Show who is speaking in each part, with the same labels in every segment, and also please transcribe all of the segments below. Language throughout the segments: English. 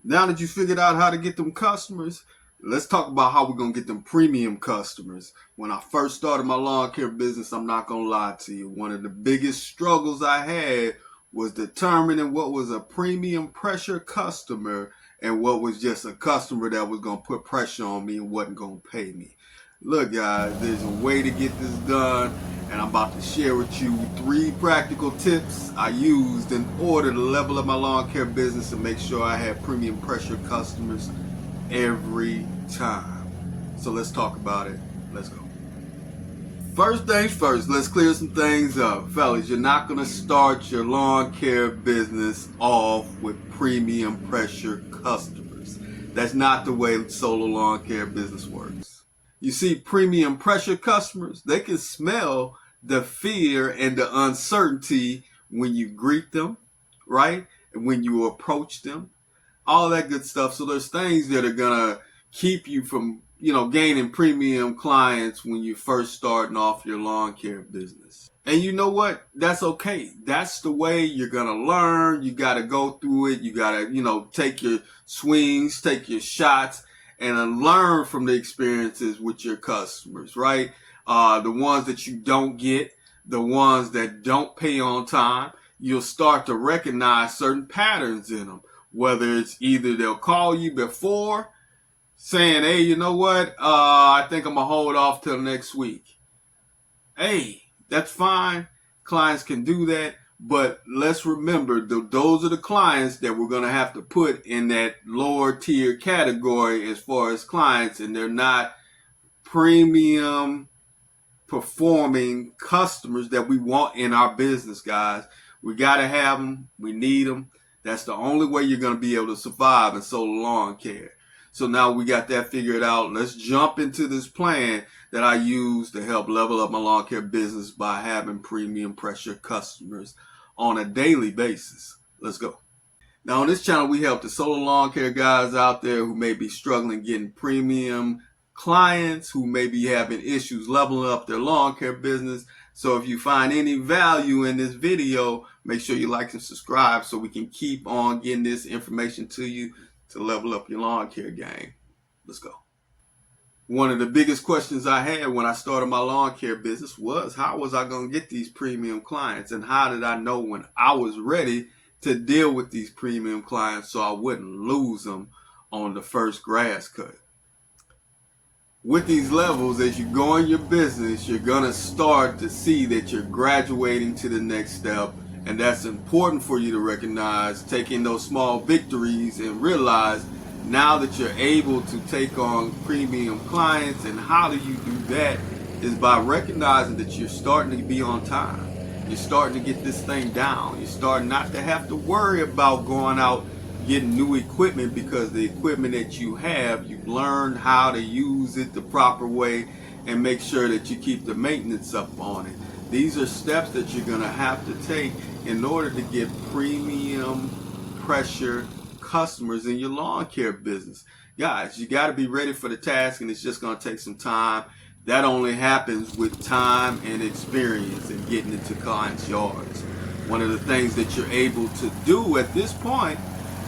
Speaker 1: Now that you figured out how to get them customers, let's talk about how we're going to get them premium customers. When I first started my lawn care business, I'm not going to lie to you, one of the biggest struggles I had was determining what was a premium pressure customer and what was just a customer that was going to put pressure on me and wasn't going to pay me. Look, guys, there's a way to get this done, and I'm about to share with you 3 practical tips I used in order to level up my lawn care business and make sure I had premium pressure customers every time. So let's talk about it. Let's go. First things first, let's clear some things up. Fellas, you're not going to start your lawn care business off with premium pressure customers. That's not the way solo lawn care business works. You see, premium pressure customers, they can smell the fear and the uncertainty when you greet them, right? And when you approach them, all that good stuff. So there's things that are going to keep you from, gaining premium clients when you're first starting off your lawn care business. And you know what? That's okay. That's the way you're going to learn. You got to go through it. You got to, take your swings, take your shots, and learn from the experiences with your customers, right? The ones that you don't get, the ones that don't pay on time, you'll start to recognize certain patterns in them. Whether it's either they'll call you before saying, hey, you know what? I think I'm going to hold off till next week. Hey, that's fine. Clients can do that. But let's remember, those are the clients that we're going to have to put in that lower tier category as far as clients, and they're not premium performing customers that we want in our business, guys. We got to have them. We need them. That's the only way you're going to be able to survive in solo lawn care. So now we got that figured out. Let's jump into this plan that I use to help level up my lawn care business by having premium pressure customers on a daily basis. Let's go. Now on this channel, we help the solo lawn care guys out there who may be struggling getting premium clients, who may be having issues leveling up their lawn care business. So if you find any value in this video, make sure you like and subscribe so we can keep on getting this information to you to level up your lawn care game. Let's go. One of the biggest questions I had when I started my lawn care business was, how was I going to get these premium clients? And how did I know when I was ready to deal with these premium clients so I wouldn't lose them on the first grass cut? With these levels, as you go in your business, you're going to start to see that you're graduating to the next step. And that's important for you to recognize, taking those small victories and realize now that you're able to take on premium clients. And how do you do that is by recognizing that you're starting to be on time. You're starting to get this thing down. You're starting not to have to worry about going out getting new equipment, because the equipment that you have, you've learned how to use it the proper way and make sure that you keep the maintenance up on it. These are steps that you're going to have to take in order to get premium pressure customers in your lawn care business. Guys, you got to be ready for the task, and it's just going to take some time. That only happens with time and experience and getting into clients' yards. One of the things that you're able to do at this point,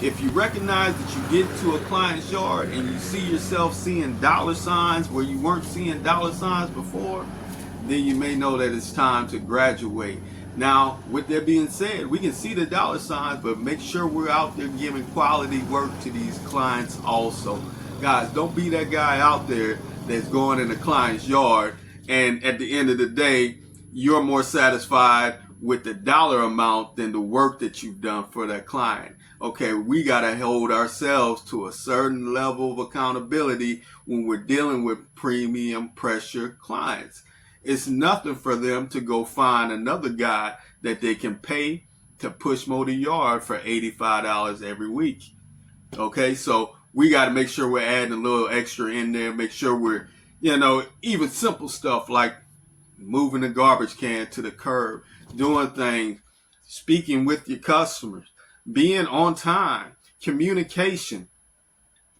Speaker 1: if you recognize that you get to a client's yard and you see yourself seeing dollar signs where you weren't seeing dollar signs before, then you may know that it's time to graduate. Now, with that being said, we can see the dollar signs, but make sure we're out there giving quality work to these clients also. Guys, don't be that guy out there that's going in a client's yard, and at the end of the day, you're more satisfied with the dollar amount than the work that you've done for that client. Okay, we got to hold ourselves to a certain level of accountability when we're dealing with premium pressure clients. It's nothing for them to go find another guy that they can pay to push mow the yard for $85 every week. Okay, so we got to make sure we're adding a little extra in there, make sure we're, even simple stuff like moving the garbage can to the curb, doing things, speaking with your customers, being on time, communication.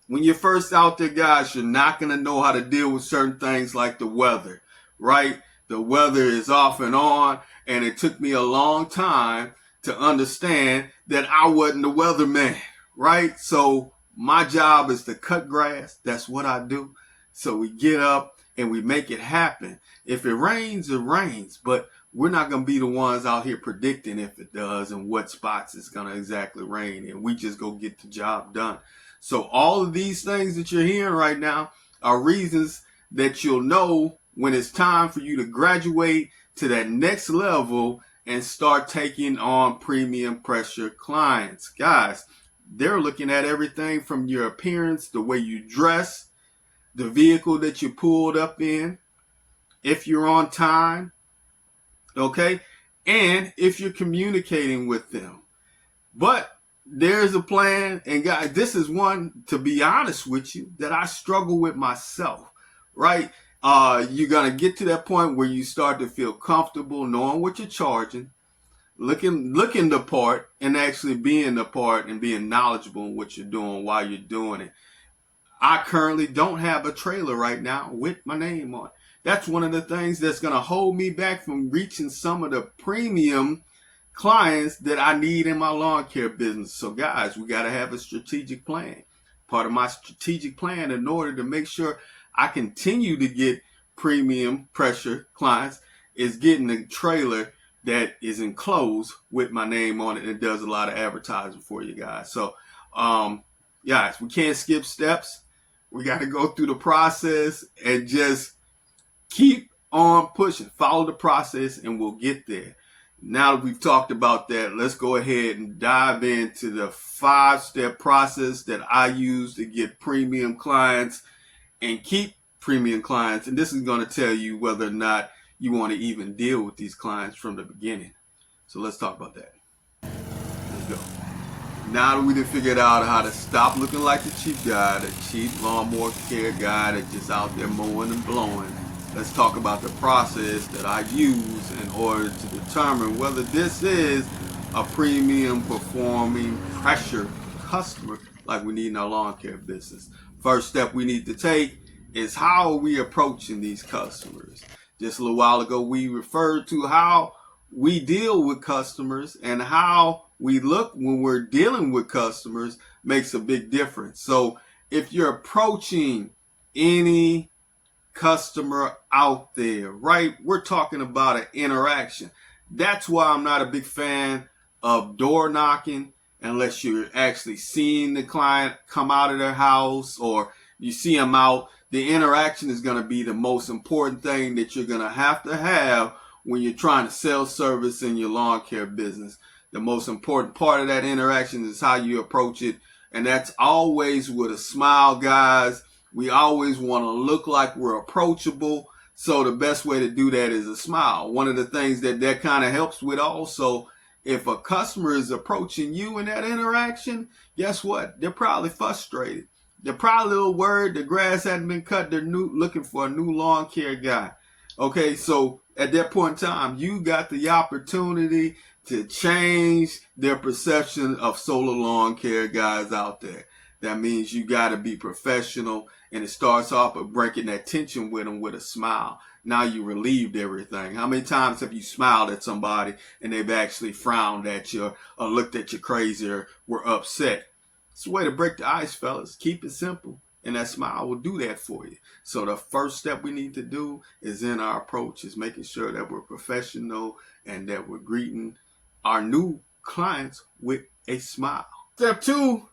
Speaker 1: When you're first out there, guys, you're not going to know how to deal with certain things like the weather. Right? The weather is off and on, and it took me a long time to understand that I wasn't the weatherman, right? So My job is to cut grass. That's what I do. So we get up and we make it happen. If it rains, it rains. But we're not going to be the ones out here predicting if it does and what spots it's going to exactly rain. And we just go get the job done. So all of these things that you're hearing right now are reasons that you'll know when it's time for you to graduate to that next level and start taking on premium pressure clients. Guys, they're looking at everything from your appearance, the way you dress, the vehicle that you pulled up in, if you're on time, okay, and if you're communicating with them. But there's a plan, and guys, this is one, to be honest with you, that I struggle with myself, right? You're going to get to that point where you start to feel comfortable knowing what you're charging, looking the part, and actually being the part and being knowledgeable in what you're doing while you're doing it. I currently don't have a trailer right now with my name on it. That's one of the things that's going to hold me back from reaching some of the premium clients that I need in my lawn care business. So guys, we got to have a strategic plan. Part of my strategic plan in order to make sure I continue to get premium pressure clients is getting a trailer that is enclosed with my name on it and does a lot of advertising for you guys. So guys, we can't skip steps. We got to go through the process and just keep on pushing. Follow the process and we'll get there. Now that we've talked about that, let's go ahead and dive into the 5-step process that I use to get premium clients and keep premium clients. And this is going to tell you whether or not you want to even deal with these clients from the beginning. So let's talk about that. Let's go. Now that we done figured out how to stop looking like the cheap guy, the cheap lawnmower care guy that's just out there mowing and blowing, let's talk about the process that I use in order to determine whether this is a premium performing pressure customer like we need in our lawn care business. First step we need to take is how are we approaching these customers. Just a little while ago, we referred to how we deal with customers, and how we look when we're dealing with customers makes a big difference. So if you're approaching any customer out there, right, we're talking about an interaction. That's why I'm not a big fan of door knocking unless you're actually seeing the client come out of their house or you see them out. The interaction is going to be the most important thing that you're going to have when you're trying to sell service in your lawn care business. The most important part of that interaction is how you approach it. And that's always with a smile, guys. We always want to look like we're approachable. So the best way to do that is a smile. One of the things that kind of helps with also, if a customer is approaching you in that interaction, guess what? They're probably frustrated. They're probably a little worried the grass hadn't been cut. They're looking for a new lawn care guy. Okay, so at that point in time, you got the opportunity to change their perception of solar lawn care guys out there. That means you got to be professional, and it starts off with breaking that tension with them with a smile. Now you relieved everything. How many times have you smiled at somebody and they've actually frowned at you or looked at you crazy or were upset? It's a way to break the ice, fellas. Keep it simple, and that smile will do that for you. So the first step we need to do is in our approach is making sure that we're professional and that we're greeting our new clients with a smile. Step 2,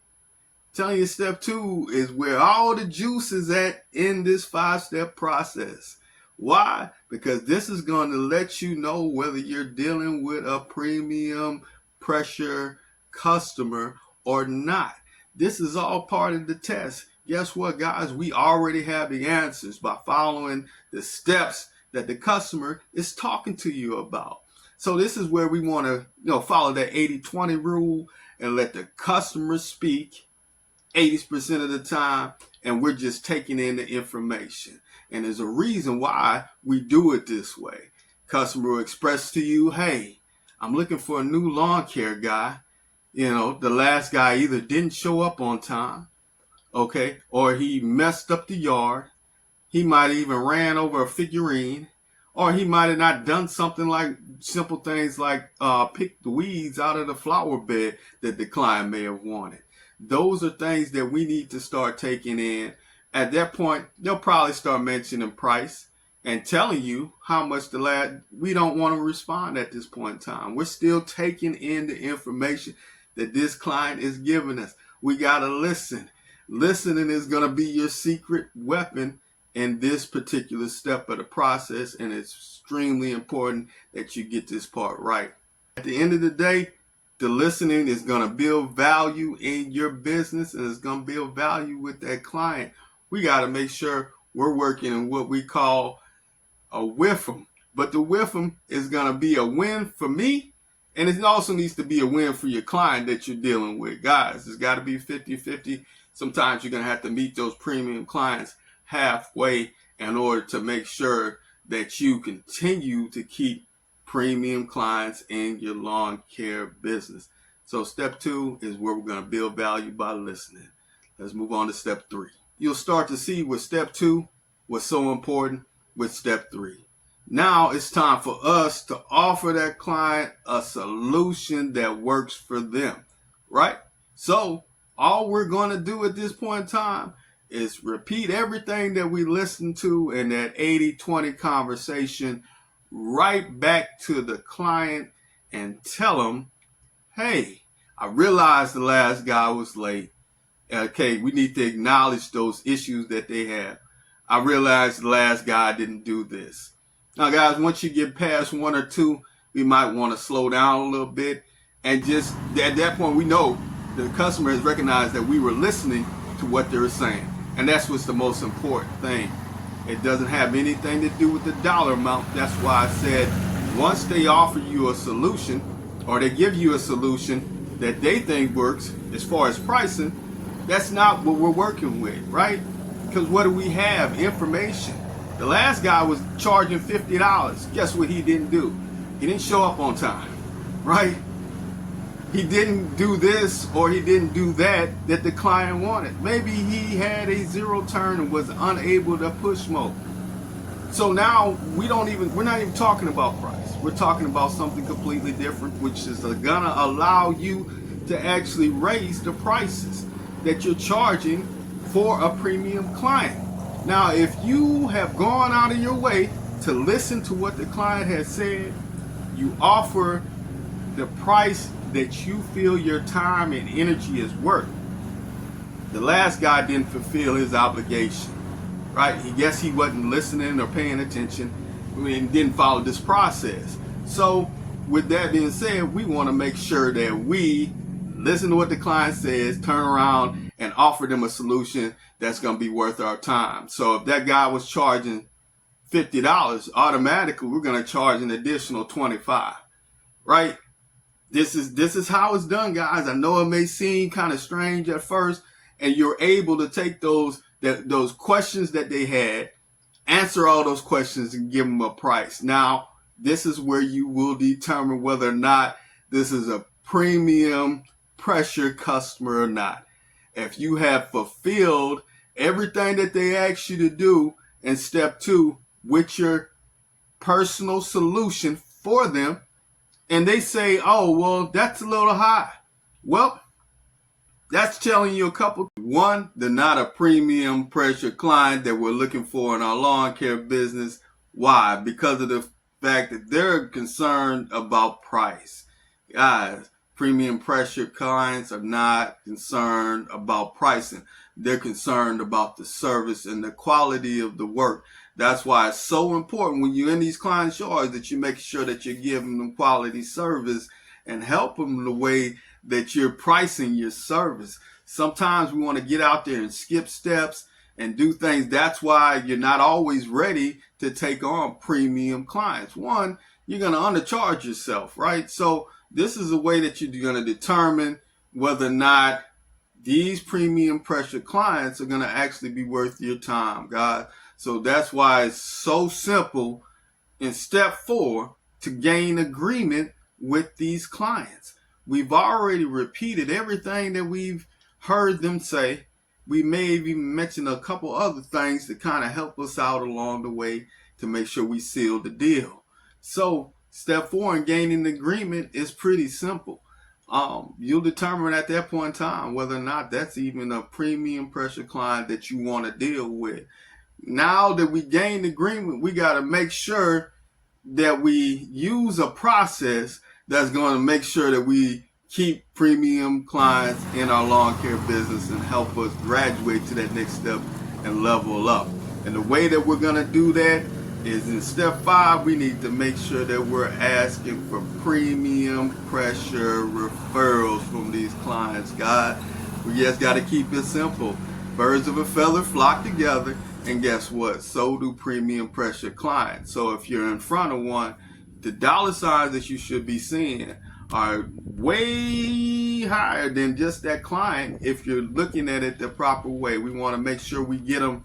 Speaker 1: telling you step 2 is where all the juice is at in this 5-step process. Why? Because this is going to let you know whether you're dealing with a premium pressure customer or not. This is all part of the test. Guess what, guys? We already have the answers by following the steps that the customer is talking to you about. So this is where we want to, follow that 80-20 rule and let the customer speak 80% of the time, and we're just taking in the information. And there's a reason why we do it this way. Customer will express to you, hey, I'm looking for a new lawn care guy. The last guy either didn't show up on time, okay, or he messed up the yard. He might have even ran over a figurine, or he might have not done something like simple things like pick the weeds out of the flower bed that the client may have wanted. Those are things that we need to start taking in. At that point, they'll probably start mentioning price and telling you how much we don't want to respond at this point in time. We're still taking in the information that this client is giving us. We got to listen. Listening is going to be your secret weapon in this particular step of the process, and it's extremely important that you get this part right. At the end of the day, the listening is going to build value in your business, and it's going to build value with that client. We got to make sure we're working in what we call a WIFM. But the WIFM is going to be a win for me, and it also needs to be a win for your client that you're dealing with. Guys, it's got to be 50-50. Sometimes you're going to have to meet those premium clients halfway in order to make sure that you continue to keep premium clients in your lawn care business. So step 2 is where we're going to build value by listening. Let's move on to step 3. You'll start to see with step 2 was so important with step 3. Now it's time for us to offer that client a solution that works for them, right? So all we're going to do at this point in time is repeat everything that we listened to in that 80-20 conversation right back to the client and tell them, hey, I realized the last guy was late. Okay, we need to acknowledge those issues that they have. I realized the last guy didn't do this. Now, guys, once you get past 1 or 2, we might want to slow down a little bit. And just at that point, we know the customer has recognized that we were listening to what they were saying. And that's what's the most important thing. It doesn't have anything to do with the dollar amount. That's why I said once they offer you a solution or they give you a solution that they think works as far as pricing, that's not what we're working with, right? Because what do we have? Information. The last guy was charging $50. Guess what he didn't do? He didn't show up on time, right? He didn't do this or he didn't do that the client wanted. Maybe he had a zero turn and was unable to push more. So now we're not even talking about price. We're talking about something completely different, which is gonna allow you to actually raise the prices that you're charging for a premium client. Now, if you have gone out of your way to listen to what the client has said, you offer the price that you feel your time and energy is worth. The last guy didn't fulfill his obligation, right? Guess he wasn't listening or paying attention and didn't follow this process. So with that being said, we want to make sure that we listen to what the client says, turn around and offer them a solution that's going to be worth our time. So if that guy was charging $50, automatically we're going to charge an additional $25, right? This is how it's done, guys. I know it may seem kind of strange at first, and you're able to take those questions that they had, answer all those questions, and give them a price. Now, this is where you will determine whether or not this is a premium pressure customer or not. If you have fulfilled everything that they asked you to do in step 2 with your personal solution for them, and they say, oh, well, that's a little high. Well, that's telling you a couple. One, they're not a premium pressure client that we're looking for in our lawn care business. Why? Because of the fact that they're concerned about price. Guys, premium pressure clients are not concerned about pricing. They're concerned about the service and the quality of the work. That's why it's so important when you're in these client yards that you make sure that you're giving them quality service and help them the way that you're pricing your service. Sometimes we want to get out there and skip steps and do things. That's why you're not always ready to take on premium clients. One, you're going to undercharge yourself, right? So this is a way that you're going to determine whether or not these premium pressure clients are going to actually be worth your time, guys. So that's why it's so simple in step 4 to gain agreement with these clients. We've already repeated everything that we've heard them say. We may have even mentioned a couple other things to kind of help us out along the way to make sure we seal the deal. So step 4 in gaining agreement is pretty simple. You'll determine at that point in time whether or not that's even a premium pressure client that you want to deal with. Now that we gained agreement, we got to make sure that we use a process that's going to make sure that we keep premium clients in our lawn care business and help us graduate to that next step and level up. And the way that we're going to do that is in step 5, we need to make sure that we're asking for premium pressure referrals from these clients, guys. We just got to keep it simple. Birds of a feather flock together, and guess what? So do premium pressure clients. So if you're in front of one, the dollar signs that you should be seeing are way higher than just that client if you're looking at it the proper way. We want to make sure we get them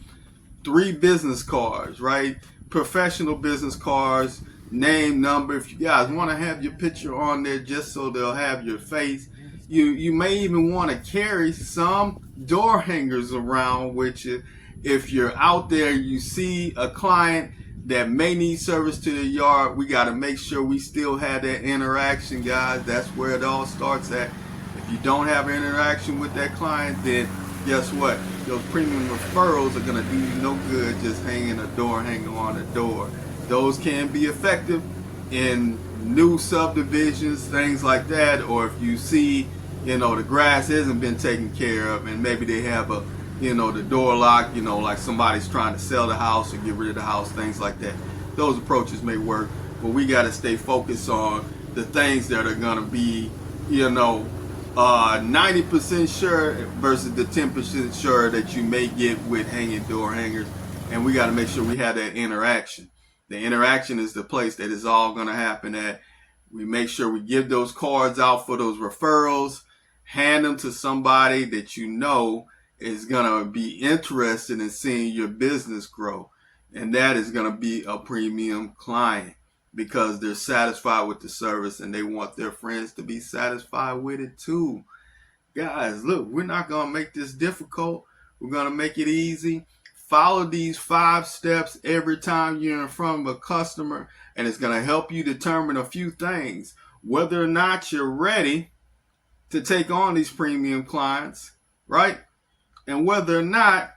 Speaker 1: 3 business cards, right? Professional business cards, name, number. If you guys want to have your picture on there just so they'll have your face. You may even want to carry some door hangers around with you. If you're out there, you see a client that may need service to the yard, we got to make sure we still have that interaction, guys. That's where it all starts at. If you don't have an interaction with that client, then guess what? Those premium referrals are going to do you no good just hanging a door hanger on a door. Those can be effective in new subdivisions, things like that, or if you see, the grass hasn't been taken care of and maybe they have the door lock, like somebody's trying to sell the house or get rid of the house, things like that. Those approaches may work, but we got to stay focused on the things that are going to be, 90% sure versus the 10% sure that you may get with hanging door hangers. And we got to make sure we have that interaction. The interaction is the place that is all going to happen at. We make sure we give those cards out for those referrals, hand them to somebody that is going to be interested in seeing your business grow. And that is going to be a premium client because they're satisfied with the service and they want their friends to be satisfied with it too. Guys, look, we're not going to make this difficult. We're going to make it easy. Follow these 5 steps every time you're in front of a customer, and it's going to help you determine a few things. Whether or not you're ready to take on these premium clients, right? And whether or not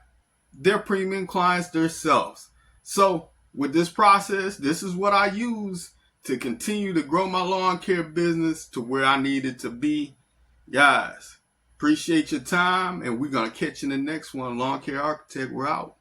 Speaker 1: they're premium clients themselves. So with this process, this is what I use to continue to grow my lawn care business to where I need it to be. Guys, appreciate your time, and we're going to catch you in the next one. Lawn Care Architect, we're out.